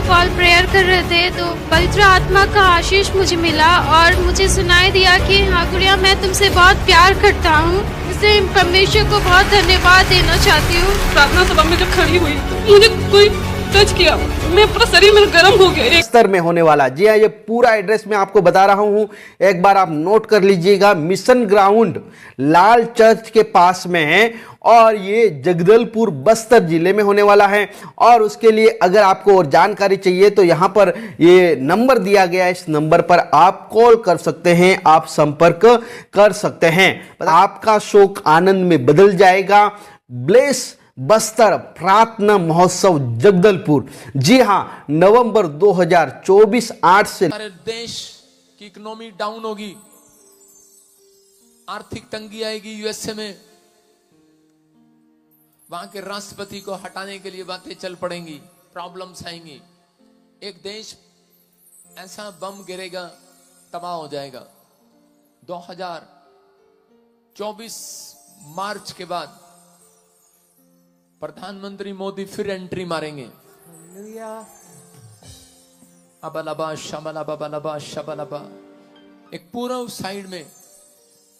Call prayer कर रहे थे तो पवित्र आत्मा का आशीष मुझे मिला और मुझे सुनाई दिया कि हाँ गुड़िया, मैं तुमसे बहुत प्यार करता हूँ। इसलिए परमेश्वर को बहुत धन्यवाद देना चाहती हूँ। प्रार्थना सभा में जब खड़ी हुई तो मुझे कोई टच किया, मैं पूरा शरीर में गर्म हो गया। स्तर में होने वाला, जी हाँ, ये पूरा एड्रेस मैं आपको बता रहा हूँ, एक बार आप नोट कर लीजिएगा। मिशन ग्राउंड लाल चर्च के पास में है और ये जगदलपुर बस्तर जिले में होने वाला है। और उसके लिए अगर आपको और जानकारी चाहिए तो यहाँ पर ये नंबर दिया गया है, इस नंबर पर आप कॉल कर सकते हैं, आप संपर्क कर सकते हैं। आपका शोक आनंद में बदल जाएगा। ब्लेस बस्तर प्रार्थना महोत्सव जगदलपुर, जी हां, नवंबर 2024 8 से। हमारे देश की इकोनॉमी डाउन होगी, आर्थिक तंगी आएगी यूएसए में, वहां के राष्ट्रपति को हटाने के लिए बातें चल पड़ेंगी, प्रॉब्लम्स आएंगी। एक देश ऐसा बम गिरेगा, तबाह हो जाएगा। 2024 मार्च के बाद प्रधानमंत्री मोदी फिर एंट्री मारेंगे। अबलबा शबलबा बलबा शबलबा। एक पूर्व साइड में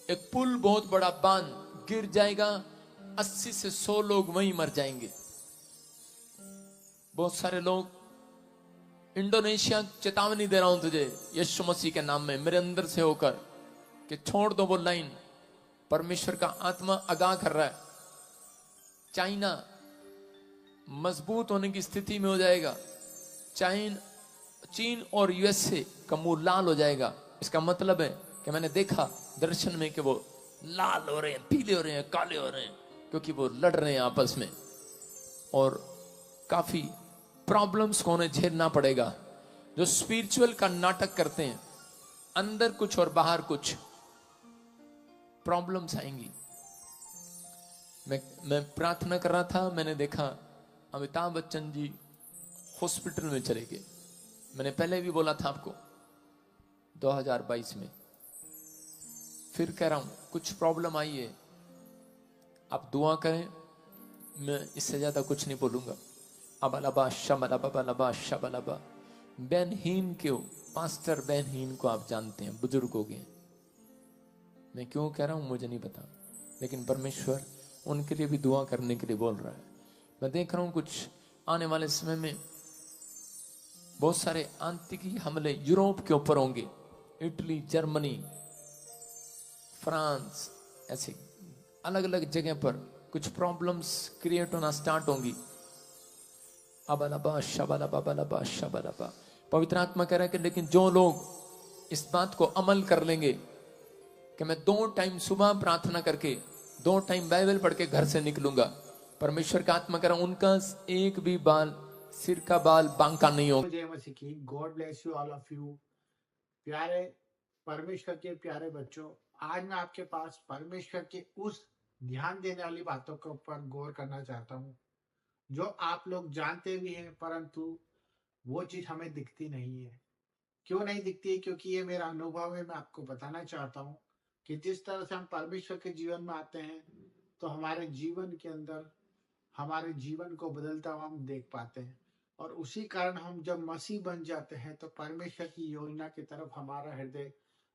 एक पुल, बहुत बड़ा बांध गिर जाएगा, 80 से 100 लोग वहीं मर जाएंगे। बहुत सारे लोग, इंडोनेशिया, चेतावनी दे रहा हूं तुझे यीशु मसीह के नाम में, मेरे अंदर से होकर, कि छोड़ दो वो लाइन। परमेश्वर का आत्मा आगाह कर रहा है। चाइना मजबूत होने की स्थिति में हो जाएगा। चीन और यूएसए का मुंह लाल हो जाएगा। इसका मतलब है कि मैंने देखा दर्शन में कि वो लाल हो रहे हैं, पीले हो रहे हैं, काले हो रहे हैं, क्योंकि वो लड़ रहे हैं आपस में और काफी प्रॉब्लम्स को उन्हें झेलना पड़ेगा। जो स्पिरिचुअल का नाटक करते हैं, अंदर कुछ और बाहर कुछ, प्रॉब्लम्स आएंगी। मैं प्रार्थना कर रहा था, मैंने देखा अमिताभ बच्चन जी हॉस्पिटल में चले गए। मैंने पहले भी बोला था आपको 2022 में, फिर कह रहा हूं कुछ प्रॉब्लम आई है, आप दुआ करें, मैं इससे ज्यादा कुछ नहीं बोलूंगा। अबलबा शबलबा बलबा शबलबा। बेनहीन क्यों, पास्टर बेनहीन को आप जानते हैं, बुजुर्ग हो गए। मैं क्यों कह रहा हूं मुझे नहीं पता, लेकिन परमेश्वर उनके लिए भी दुआ करने के लिए बोल रहा है। मैं देख रहा हूं कुछ आने वाले समय में बहुत सारे आतंकी हमले यूरोप के ऊपर होंगे। इटली, जर्मनी, फ्रांस, ऐसे अलग अलग जगह पर कुछ प्रॉब्लम्स क्रिएट होना स्टार्ट होंगी। अबलबा शबलबा बलबा शबलबा। पवित्र आत्मा कह रहा है कि लेकिन जो लोग इस बात को अमल कर लेंगे कि मैं 2 टाइम सुबह प्रार्थना करके 2 टाइम बाइबल पढ़ के घर से निकलूंगा, परमेश्वर का आत्मा कह रहा हूं उनका एक भी बाल, सिर का बाल बांका नहीं होगा। जय मसीह की। God bless you all of you. प्यारे परमेश्वर के प्यारे बच्चों, आज मैं आपके पास परमेश्वर के उस ध्यान देने वाली बातों के ऊपर गौर करना चाहता हूँ जो आप लोग जानते भी हैं, परंतु वो चीज हमें दिखती नहीं है। क्यों नहीं दिखती है? क्योंकि ये मेरा अनुभव है। मैं आपको बताना चाहता हूँ कि जिस तरह से हम परमेश्वर के जीवन में आते हैं तो हमारे जीवन के अंदर हमारे जीवन को बदलता हुआ हम देख पाते हैं, और उसी कारण हम जब मसीह बन जाते हैं तो परमेश्वर की योजना की तरफ हमारा हृदय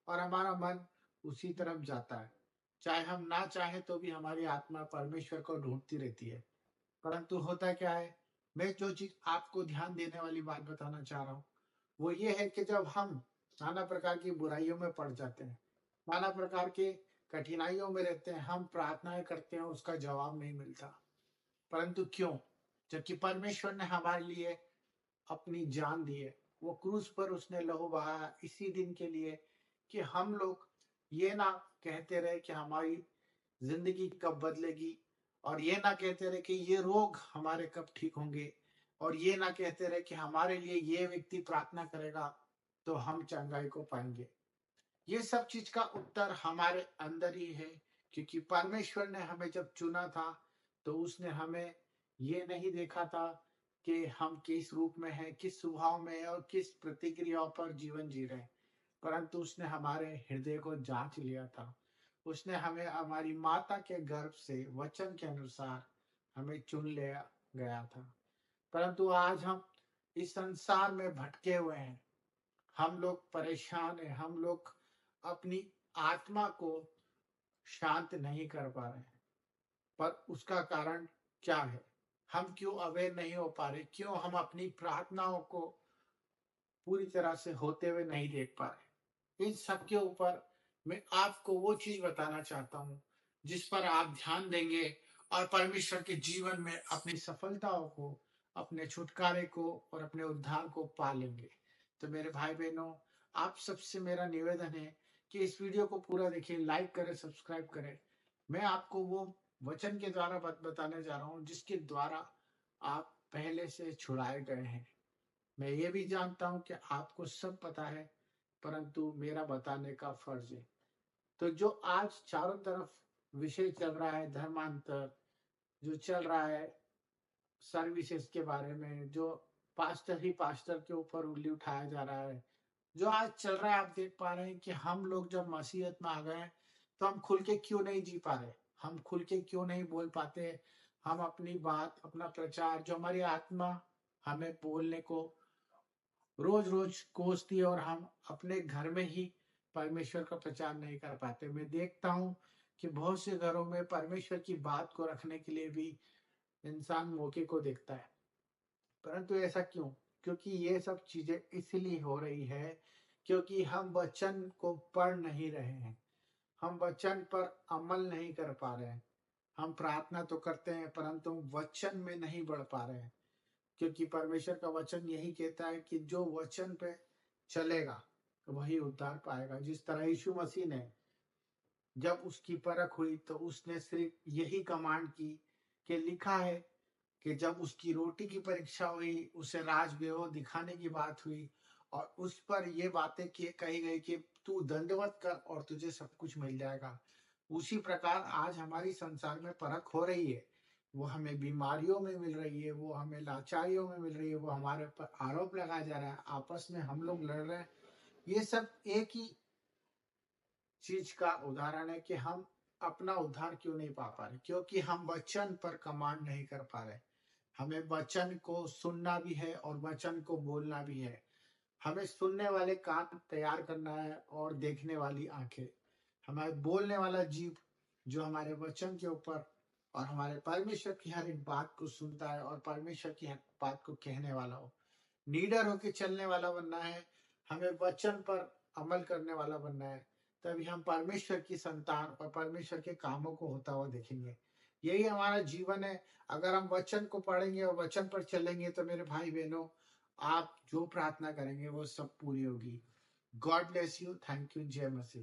और हमारा मन उसी तरफ जाता है। चाहे हम ना चाहे तो भी हमारी आत्मा परमेश्वर को ढूंढती रहती है। परंतु होता क्या है, मैं जो चीज आपको ध्यान देने वाली बात बताना चाह रहा हूँ वो ये है कि जब हम नाना प्रकार की बुराइयों में पड़ जाते हैं, नाना प्रकार के कठिनाइयों में रहते हैं, हम प्रार्थनाएं करते हैं, उसका जवाब नहीं मिलता। परंतु क्यों? जबकि परमेश्वर ने हमारे लिए अपनी जान दी है, वो क्रूस पर उसने लहू बहाया इसी दिन के लिए कि हम लोग ये ना कहते रहे कि हमारी जिंदगी कब बदलेगी, और ये ना कहते रहे कि ये रोग हमारे कब ठीक होंगे, और ये ना कहते रहे कि हमारे लिए ये व्यक्ति प्रार्थना करेगा तो हम चंगाई को पाएंगे। ये सब चीज का उत्तर हमारे अंदर ही है, क्योंकि परमेश्वर ने हमें जब चुना था तो उसने हमें ये नहीं देखा था कि हम किस रूप में हैं, किस स्वभाव में हैं और किस प्रतिक्रियाओं पर जीवन जी रहे हैं, परंतु उसने हमारे हृदय को जांच लिया था। उसने हमें हमारी माता के गर्भ से वचन के अनुसार हमें चुन लिया गया था। परंतु आज हम इस संसार में भटके हुए हैं, हम लोग परेशान हैं, हम लोग अपनी आत्मा को शांत नहीं कर पा रहे हैं। पर उसका कारण क्या है? हम क्यों अवेयर नहीं हो पा रहे? क्यों हम अपनी प्रार्थनाओं को पूरी तरह से होते हुए नहीं देख पा रहे? इन सब के ऊपर मैं आपको वो चीज बताना चाहता हूँ जिस पर आप ध्यान देंगे और परमेश्वर के जीवन में अपनी सफलताओं को, अपने छुटकारे को और अपने उद्धार को पा लेंगे। तो मेरे भाई बहनों, आप सबसे मेरा निवेदन है कि इस वीडियो को पूरा देखिए, लाइक करें, सब्सक्राइब करें। मैं आपको वो वचन के द्वारा बताने जा रहा हूँ जिसके द्वारा आप पहले से छुड़ाए गए हैं। मैं ये भी जानता हूँ कि आपको सब पता है, परंतु मेरा बताने का फर्ज है। तो जो आज चारों तरफ विषय चल रहा है, धर्मांतर जो चल रहा है, सर्विसेज के बारे में, जो पास्टर ही पास्टर के ऊपर उंगली उठाया जा रहा है, जो आज चल रहा है, आप देख पा रहे हैं कि हम लोग जब मसीहत में आ गए हैं, तो हम खुल के क्यों नहीं जी पा रहे, हम खुल के क्यों नहीं बोल पाते, हम अपनी बात, अपना प्रचार, जो हमारी आत्मा हमें बोलने को रोज रोज कोसती है, और हम अपने घर में ही परमेश्वर का प्रचार नहीं कर पाते। मैं देखता हूँ कि बहुत से घरों में परमेश्वर की बात को रखने के लिए भी इंसान मौके को देखता है, परंतु ऐसा क्यों? क्योंकि ये सब चीजें इसलिए हो रही है क्योंकि हम वचन को पढ़ नहीं रहे हैं, हम वचन पर अमल नहीं कर पा रहे हैं। हम प्रार्थना तो करते हैं परंतु वचन में नहीं बढ़ पा रहे हैं, क्योंकि परमेश्वर का वचन यही कहता है कि जो वचन पे चलेगा वही उद्धार पाएगा। जिस तरह यीशु मसीह ने जब उसकी परख हुई तो उसने सिर्फ यही कमांड की कि लिखा है कि जब उसकी रोटी की परीक्षा हुई, उसे राजवैभव दिखाने की बात हुई और उस पर ये बातें कही गई कि तू दंडवत कर और तुझे सब कुछ मिल जाएगा। उसी प्रकार आज हमारी संसार में परख हो रही है, वो हमें बीमारियों में मिल रही है, वो हमें लाचारियों में मिल रही है, वो हमारे पर आरोप लगाया जा रहा है, आपस में हम लोग लड़ रहे हैं। ये सब एक ही चीज का उदाहरण है कि हम अपना उद्धार क्यों नहीं पा रहे, क्योंकि हम वचन पर कमांड नहीं कर पा रहे। हमें वचन को सुनना भी है और वचन को बोलना भी है। हमें सुनने वाले कान तैयार करना है और देखने वाली आंखें। हमें बोलने वाला जीव जो हमारे वचन के ऊपर और हमारे परमेश्वर की हर एक बात को सुनता है और परमेश्वर की हर बात को कहने वाला हो। नीडर होके चलने वाला बनना है, हमें वचन पर अमल करने वाला बनना है, तभी हम परमेश्वर की संतान और परमेश्वर के कामों को होता हुआ देखेंगे। यही हमारा जीवन है। अगर हम वचन को पढ़ेंगे और वचन पर चलेंगे तो मेरे भाई बहनों, आप जो प्रार्थना करेंगे वो सब पूरी होगी। God bless you. Thank you. जय मसीह।